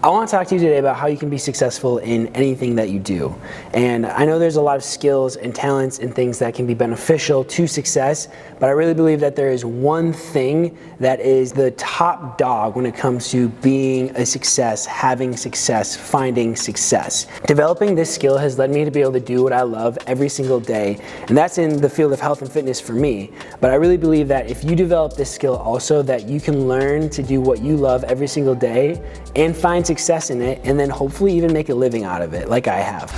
I want to talk to you today about how you can be successful in anything that you do. And I know there's a lot of skills and talents and things that can be beneficial to success, but I really believe that there is one thing that is the top dog when it comes to being a success, having success, finding success. Developing this skill has led me to be able to do what I love every single day, and that's in the field of health and fitness for me. But I really believe that if you develop this skill also, that you can learn to do what you love every single day and find success in it, and then hopefully even make a living out of it like I have.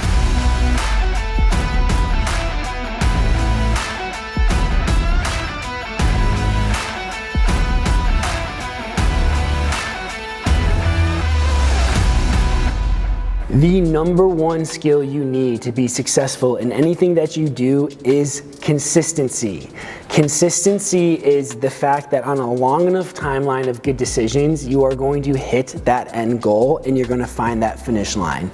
The number one skill you need to be successful in anything that you do is consistency. Consistency is the fact that on a long enough timeline of good decisions, you are going to hit that end goal and you're going to find that finish line.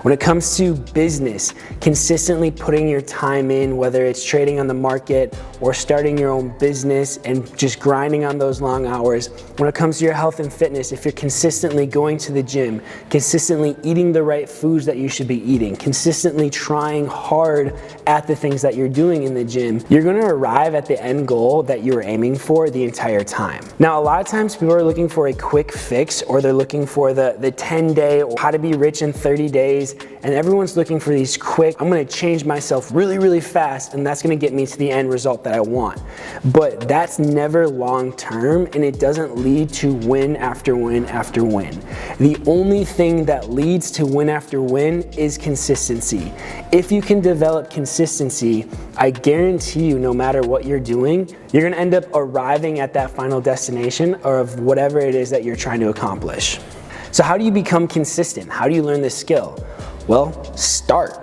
When it comes to business, consistently putting your time in, whether it's trading on the market or starting your own business and just grinding on those long hours. When it comes to your health and fitness, if you're consistently going to the gym, consistently eating the right foods that you should be eating, consistently trying hard at the things that you're doing in the gym, you're going to arrive at the end goal that you were aiming for the entire time. Now, a lot of times people are looking for a quick fix, or they're looking for the 10-day or how to be rich in 30 days, and everyone's looking for these quick, I'm going to change myself really, really fast, and that's going to get me to the end result that I want. But that's never long term, and it doesn't lead to win after win after win. The only thing that leads to win after win is consistency. If you can develop consistency, I guarantee you, no matter what you're doing, you're going to end up arriving at that final destination or of whatever it is that you're trying to accomplish. So how do you become consistent? How do you learn this skill? Well, start.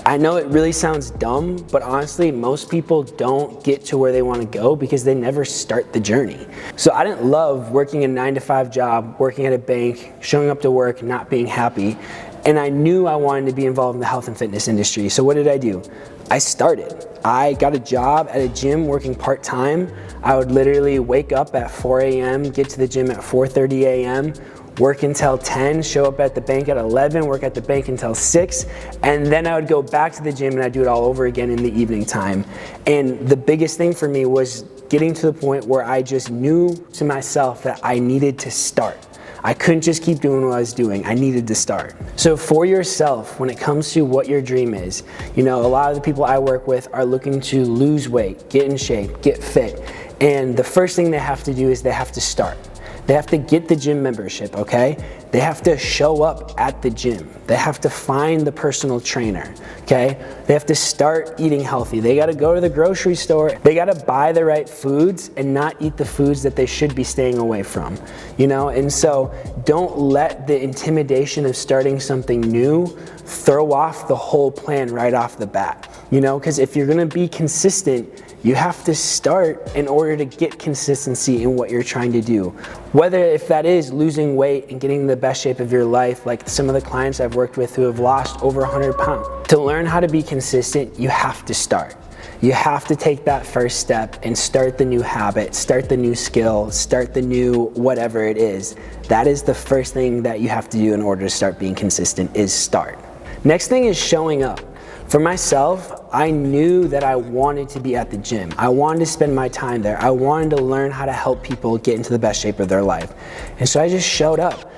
I know it really sounds dumb, but honestly, most people don't get to where they want to go because they never start the journey. So I didn't love working a 9-to-5 job, working at a bank, showing up to work, not being happy. And I knew I wanted to be involved in the health and fitness industry. So what did I do? I started. I got a job at a gym working part-time. I would literally wake up at 4 a.m., get to the gym at 4:30 a.m., work until 10, show up at the bank at 11, work at the bank until 6, and then I would go back to the gym and I'd do it all over again in the evening time. And the biggest thing for me was getting to the point where I just knew to myself that I needed to start. I couldn't just keep doing what I was doing. I needed to start. So for yourself, when it comes to what your dream is, you know, a lot of the people I work with are looking to lose weight, get in shape, get fit. And the first thing they have to do is they have to start. They have to get the gym membership, okay? They have to show up at the gym. They have to find the personal trainer, okay? They have to start eating healthy. They gotta go to the grocery store. They gotta buy the right foods and not eat the foods that they should be staying away from, you know? And so don't let the intimidation of starting something new throw off the whole plan right off the bat, you know? Because if you're gonna be consistent, you have to start in order to get consistency in what you're trying to do. Whether if that is losing weight and getting the best shape of your life, like some of the clients I've worked with who have lost over 100 pounds. To learn how to be consistent, you have to start. You have to take that first step and start the new habit, start the new skill, start the new whatever it is. That is the first thing that you have to do in order to start being consistent, is start. Next thing is showing up. For myself, I knew that I wanted to be at the gym. I wanted to spend my time there. I wanted to learn how to help people get into the best shape of their life. And so I just showed up.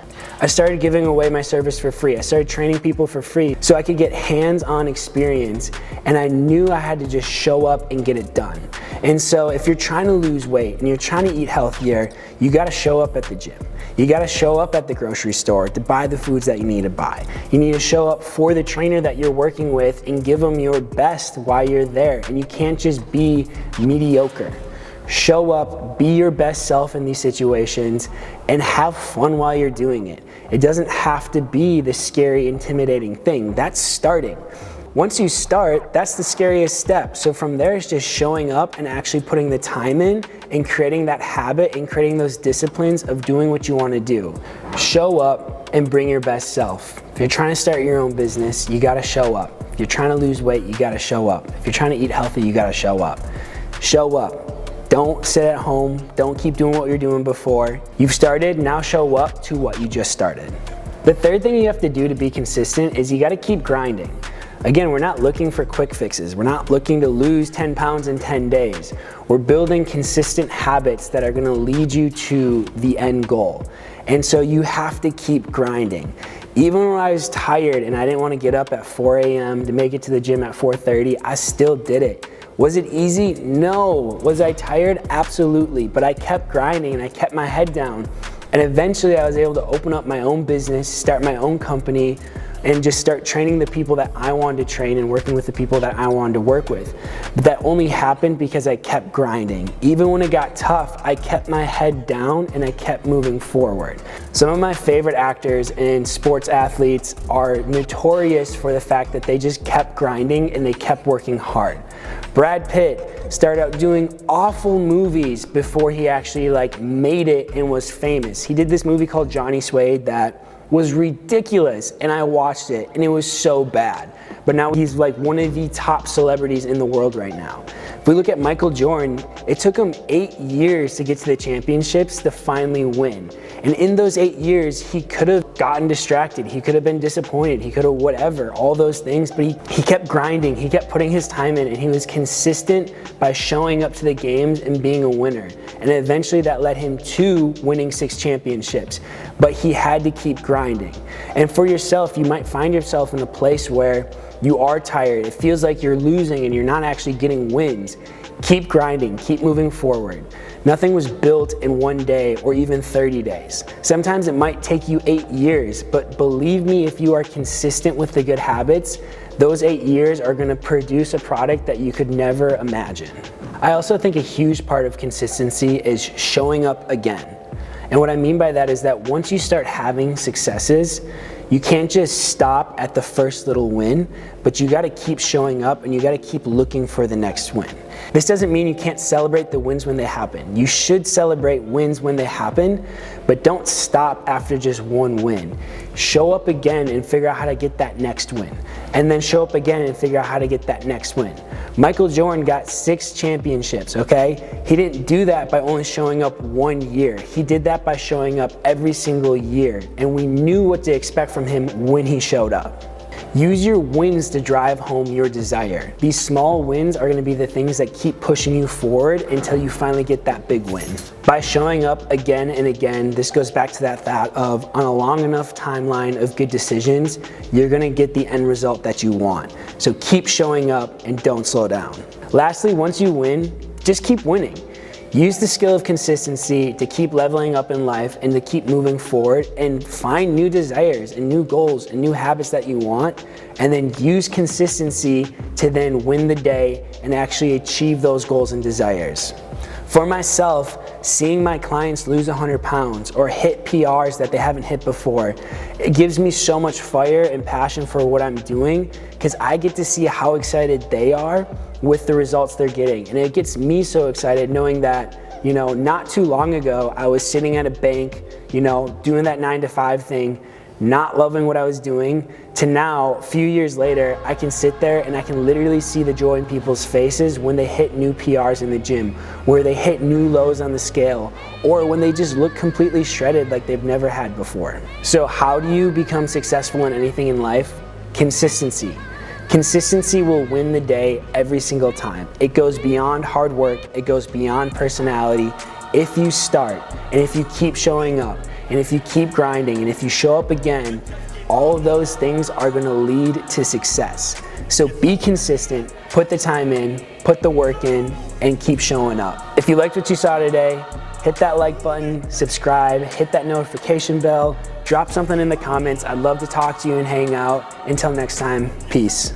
I started giving away my service for free. I started training people for free so I could get hands-on experience, and I knew I had to just show up and get it done. And so if you're trying to lose weight and you're trying to eat healthier, you gotta show up at the gym. You gotta show up at the grocery store to buy the foods that you need to buy. You need to show up for the trainer that you're working with and give them your best while you're there. And you can't just be mediocre. Show up, be your best self in these situations, and have fun while you're doing it. It doesn't have to be the scary, intimidating thing. That's starting. Once you start, that's the scariest step. So from there, it's just showing up and actually putting the time in and creating that habit and creating those disciplines of doing what you want to do. Show up and bring your best self. If you're trying to start your own business, you got to show up. If you're trying to lose weight, you got to show up. If you're trying to eat healthy, you got to show up. Show up. Don't sit at home. Don't keep doing what you're doing before. You've started, now show up to what you just started. The third thing you have to do to be consistent is you gotta keep grinding. Again, we're not looking for quick fixes. We're not looking to lose 10 pounds in 10 days. We're building consistent habits that are gonna lead you to the end goal. And so you have to keep grinding. Even when I was tired and I didn't wanna get up at 4 a.m. to make it to the gym at 4:30, I still did it. Was it easy? No. Was I tired? Absolutely. But I kept grinding and I kept my head down. And eventually I was able to open up my own business, start my own company, and just start training the people that I wanted to train and working with the people that I wanted to work with. But that only happened because I kept grinding. Even when it got tough, I kept my head down and I kept moving forward. Some of my favorite actors and sports athletes are notorious for the fact that they just kept grinding and they kept working hard. Brad Pitt started out doing awful movies before he actually made it and was famous. He did this movie called Johnny Suede that was ridiculous, and I watched it and it was so bad. But now he's one of the top celebrities in the world right now. If we look at Michael Jordan, it took him 8 years to get to the championships to finally win. And in those 8 years, he could have gotten distracted. He could have been disappointed. He could have whatever, all those things, but he kept grinding. He kept putting his time in and he was consistent by showing up to the games and being a winner. And eventually that led him to winning 6 championships. But he had to keep grinding. And for yourself, you might find yourself in a place where you are tired. It feels like you're losing and you're not actually getting wins. Keep grinding, keep moving forward. Nothing was built in 1 day or even 30 days. Sometimes it might take you 8 years, but believe me, if you are consistent with the good habits, those 8 years are gonna produce a product that you could never imagine. I also think a huge part of consistency is showing up again. And what I mean by that is that once you start having successes, you can't just stop at the first little win, but you gotta keep showing up and you gotta keep looking for the next win. This doesn't mean you can't celebrate the wins when they happen. You should celebrate wins when they happen, but don't stop after just one win. Show up again and figure out how to get that next win. And then show up again and figure out how to get that next win. Michael Jordan got 6 championships, okay? He didn't do that by only showing up 1 year. He did that by showing up every single year, and we knew what to expect from him when he showed up. Use your wins to drive home your desire. These small wins are gonna be the things that keep pushing you forward until you finally get that big win. By showing up again and again, this goes back to that thought of on a long enough timeline of good decisions, you're gonna get the end result that you want. So keep showing up and don't slow down. Lastly, once you win, just keep winning. Use the skill of consistency to keep leveling up in life and to keep moving forward and find new desires and new goals and new habits that you want, and then use consistency to then win the day and actually achieve those goals and desires. For myself, seeing my clients lose 100 pounds or hit PRs that they haven't hit before, it gives me so much fire and passion for what I'm doing because I get to see how excited they are with the results they're getting. And it gets me so excited knowing that, not too long ago, I was sitting at a bank, doing that 9 to 5 thing, not loving what I was doing, to now, a few years later, I can sit there and I can literally see the joy in people's faces when they hit new PRs in the gym, where they hit new lows on the scale, or when they just look completely shredded like they've never had before. So how do you become successful in anything in life? Consistency. Consistency will win the day every single time. It goes beyond hard work, it goes beyond personality. If you start, and if you keep showing up, and if you keep grinding, and if you show up again, all of those things are gonna lead to success. So be consistent, put the time in, put the work in, and keep showing up. If you liked what you saw today, hit that like button, subscribe, hit that notification bell, drop something in the comments. I'd love to talk to you and hang out. Until next time, peace.